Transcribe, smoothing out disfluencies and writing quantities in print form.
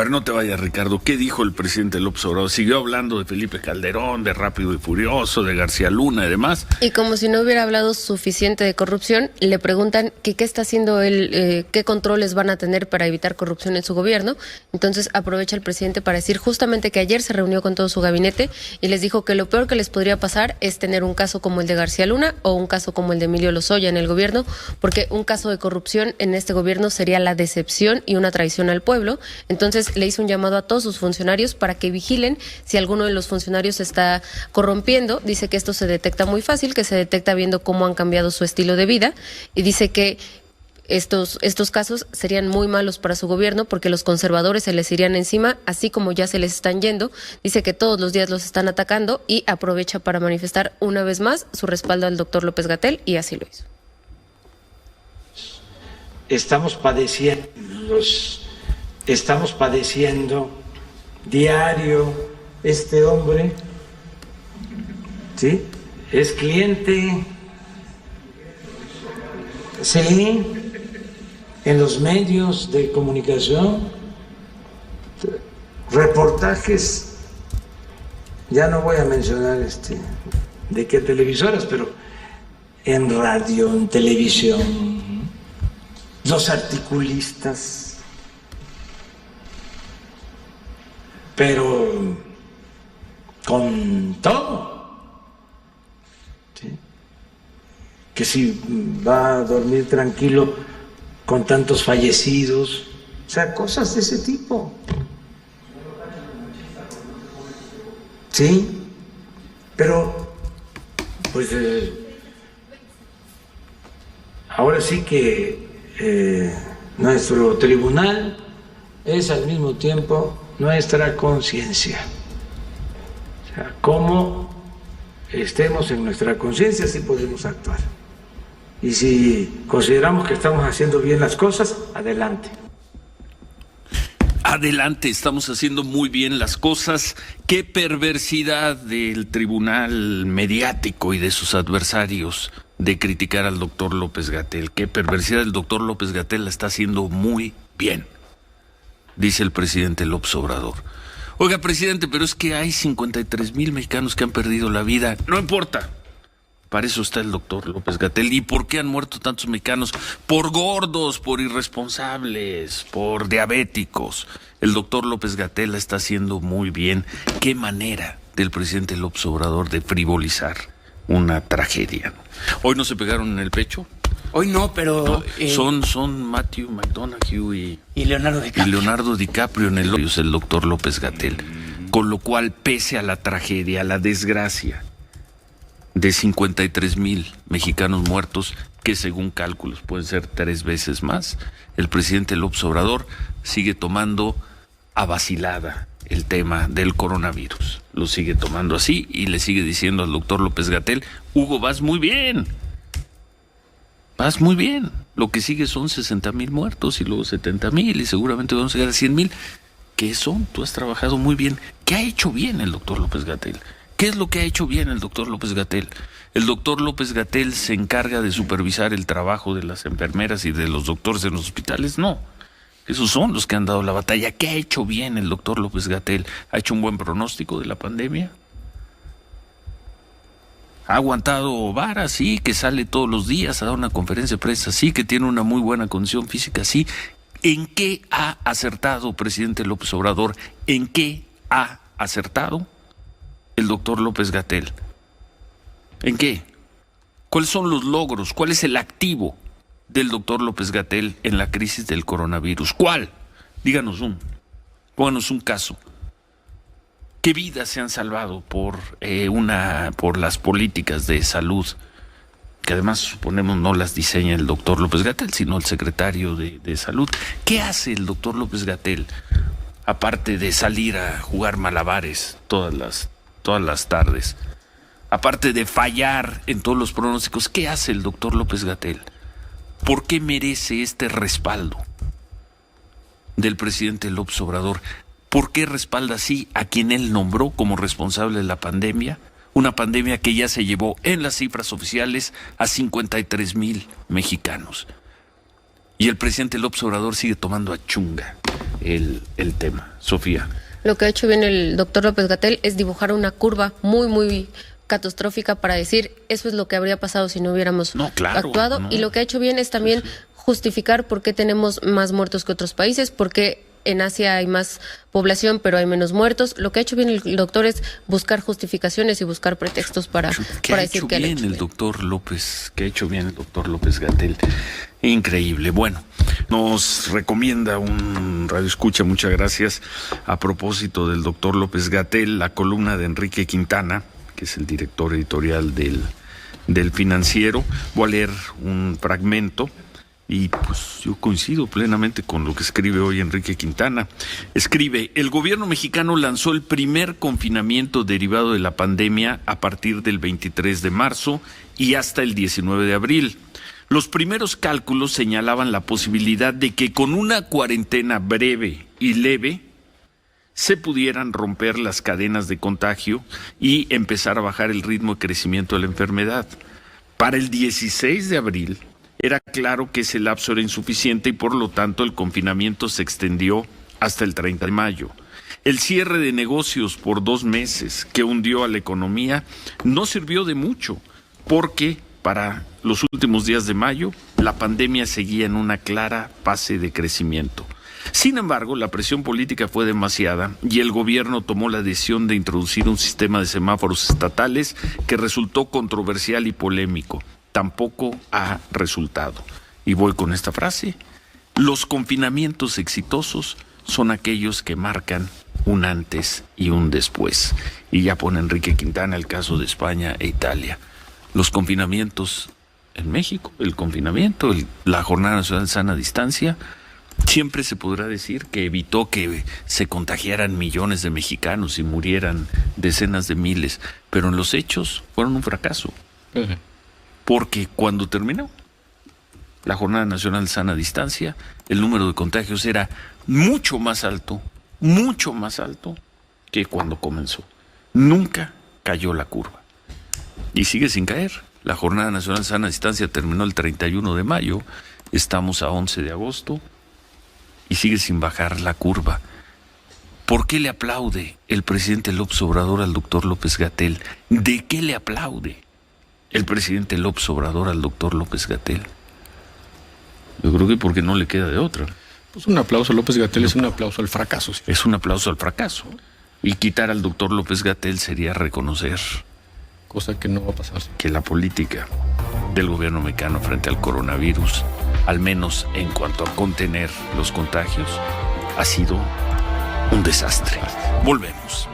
A ver, no te vayas, Ricardo. ¿Qué dijo el presidente López Obrador? Siguió hablando de Felipe Calderón, de Rápido y Furioso, de García Luna y demás. Y como si no hubiera hablado suficiente de corrupción, le preguntan que qué está haciendo él, qué controles van a tener para evitar corrupción en su gobierno. Entonces aprovecha el presidente para decir justamente que ayer se reunió con todo su gabinete y les dijo que lo peor que les podría pasar es tener un caso como el de García Luna o un caso como el de Emilio Lozoya en el gobierno, porque un caso de corrupción en este gobierno sería la decepción y una traición al pueblo. Entonces le hizo un llamado a todos sus funcionarios para que vigilen si alguno de los funcionarios se está corrompiendo. Dice que esto se detecta muy fácil, que se detecta viendo cómo han cambiado su estilo de vida, y dice que estos casos serían muy malos para su gobierno porque los conservadores se les irían encima, así como ya se les están yendo. Dice que todos los días los están atacando y aprovecha para manifestar una vez más su respaldo al doctor López-Gatell, y así lo hizo. Estamos padeciendo diario. Este hombre, ¿sí?, es cliente, sí, en los medios de comunicación, reportajes, ya no voy a mencionar de qué televisoras, pero en radio, en televisión, los articulistas. Pero con todo, ¿sí?, que si va a dormir tranquilo con tantos fallecidos, o sea, cosas de ese tipo, sí, pero pues ahora sí que nuestro tribunal es al mismo tiempo nuestra conciencia. O sea, como estemos en nuestra conciencia, sí podemos actuar. Y si consideramos que estamos haciendo bien las cosas, adelante. Adelante, estamos haciendo muy bien las cosas. Qué perversidad del tribunal mediático y de sus adversarios de criticar al doctor López-Gatell. Qué perversidad. El doctor López-Gatell la está haciendo muy bien, dice el presidente López Obrador. Oiga, presidente, pero es que hay 53,000 mexicanos que han perdido la vida. No importa. Para eso está el doctor López-Gatell. ¿Y por qué han muerto tantos mexicanos? Por gordos, por irresponsables, por diabéticos. El doctor López-Gatell la está haciendo muy bien. Qué manera del presidente López Obrador de frivolizar una tragedia. ¿Hoy no se pegaron en el pecho? Hoy no, pero... No, son Matthew McConaughey y Leonardo DiCaprio. Y Leonardo DiCaprio en el doctor López-Gatell. Con lo cual, pese a la tragedia, a la desgracia de 53,000 mexicanos muertos, que según cálculos pueden ser 3 veces más, el presidente López Obrador sigue tomando a vacilada el tema del coronavirus. Lo sigue tomando así y le sigue diciendo al doctor López-Gatell: Hugo, vas muy bien. Vas muy bien. Lo que sigue son 60,000 muertos y luego 70,000 y seguramente vamos a llegar a 100,000. ¿Qué son? Tú has trabajado muy bien. ¿Qué ha hecho bien el doctor López-Gatell? ¿Qué es lo que ha hecho bien el doctor López-Gatell? El doctor López-Gatell se encarga de supervisar el trabajo de las enfermeras y de los doctores en los hospitales. No. Esos son los que han dado la batalla. ¿Qué ha hecho bien el doctor López-Gatell? ¿Ha hecho un buen pronóstico de la pandemia? Ha aguantado vara, sí, que sale todos los días a dar una conferencia de prensa, sí, que tiene una muy buena condición física, sí. ¿En qué ha acertado, presidente López Obrador? ¿En qué ha acertado el doctor López-Gatell? ¿En qué? ¿Cuáles son los logros? ¿Cuál es el activo del doctor López-Gatell en la crisis del coronavirus? ¿Cuál? Díganos pónganos un caso. ¿Qué vidas se han salvado por las políticas de salud? Que además, suponemos, no las diseña el doctor López-Gatell, sino el secretario de Salud. ¿Qué hace el doctor López-Gatell, aparte de salir a jugar malabares todas las tardes? Aparte de fallar en todos los pronósticos, ¿qué hace el doctor López-Gatell? ¿Por qué merece este respaldo del presidente López Obrador? ¿Por qué respalda así a quien él nombró como responsable de la pandemia? Una pandemia que ya se llevó en las cifras oficiales a 53,000 mexicanos. Y el presidente López Obrador sigue tomando a chunga el tema. Sofía. Lo que ha hecho bien el doctor López-Gatell es dibujar una curva muy, muy catastrófica para decir eso es lo que habría pasado si no hubiéramos actuado. No. Y lo que ha hecho bien es también justificar por qué tenemos más muertos que otros países, porque en Asia hay más población, pero hay menos muertos. Lo que ha hecho bien el doctor es buscar justificaciones y buscar pretextos para decir que ha hecho bien el doctor López. ¿Qué ha hecho bien el doctor López-Gatell? Increíble. Bueno, nos recomienda un radioescucha, muchas gracias, a propósito del doctor López-Gatell, la columna de Enrique Quintana, que es el director editorial del Financiero. Voy a leer un fragmento. Y pues yo coincido plenamente con lo que escribe hoy Enrique Quintana. Escribe: el gobierno mexicano lanzó el primer confinamiento derivado de la pandemia a partir del 23 de marzo y hasta el 19 de abril. Los primeros cálculos señalaban la posibilidad de que con una cuarentena breve y leve se pudieran romper las cadenas de contagio y empezar a bajar el ritmo de crecimiento de la enfermedad. Para el 16 de abril... era claro que ese lapso era insuficiente y por lo tanto el confinamiento se extendió hasta el 30 de mayo. El cierre de negocios por 2 meses que hundió a la economía no sirvió de mucho porque para los últimos días de mayo la pandemia seguía en una clara fase de crecimiento. Sin embargo, la presión política fue demasiada y el gobierno tomó la decisión de introducir un sistema de semáforos estatales que resultó controversial y polémico. Tampoco ha resultado. Y voy con esta frase: los confinamientos exitosos son aquellos que marcan un antes y un después. Y ya pone Enrique Quintana el caso de España e Italia. Los confinamientos en México, el confinamiento, la Jornada Nacional de Sana Distancia, siempre se podrá decir que evitó que se contagiaran millones de mexicanos y murieran decenas de miles, pero en los hechos fueron un fracaso. Porque cuando terminó la Jornada Nacional Sana Distancia, el número de contagios era mucho más alto que cuando comenzó. Nunca cayó la curva. Y sigue sin caer. La Jornada Nacional Sana Distancia terminó el 31 de mayo, estamos a 11 de agosto, y sigue sin bajar la curva. ¿Por qué le aplaude el presidente López Obrador al doctor López-Gatell? ¿De qué le aplaude el presidente López Obrador al doctor López-Gatell? Yo creo que porque no le queda de otra. Pues un aplauso a López-Gatell es un aplauso al fracaso. ¿Sí? Es un aplauso al fracaso. Y quitar al doctor López-Gatell sería reconocer, cosa que no va a pasar, que la política del gobierno mexicano frente al coronavirus, al menos en cuanto a contener los contagios, ha sido un desastre. Volvemos.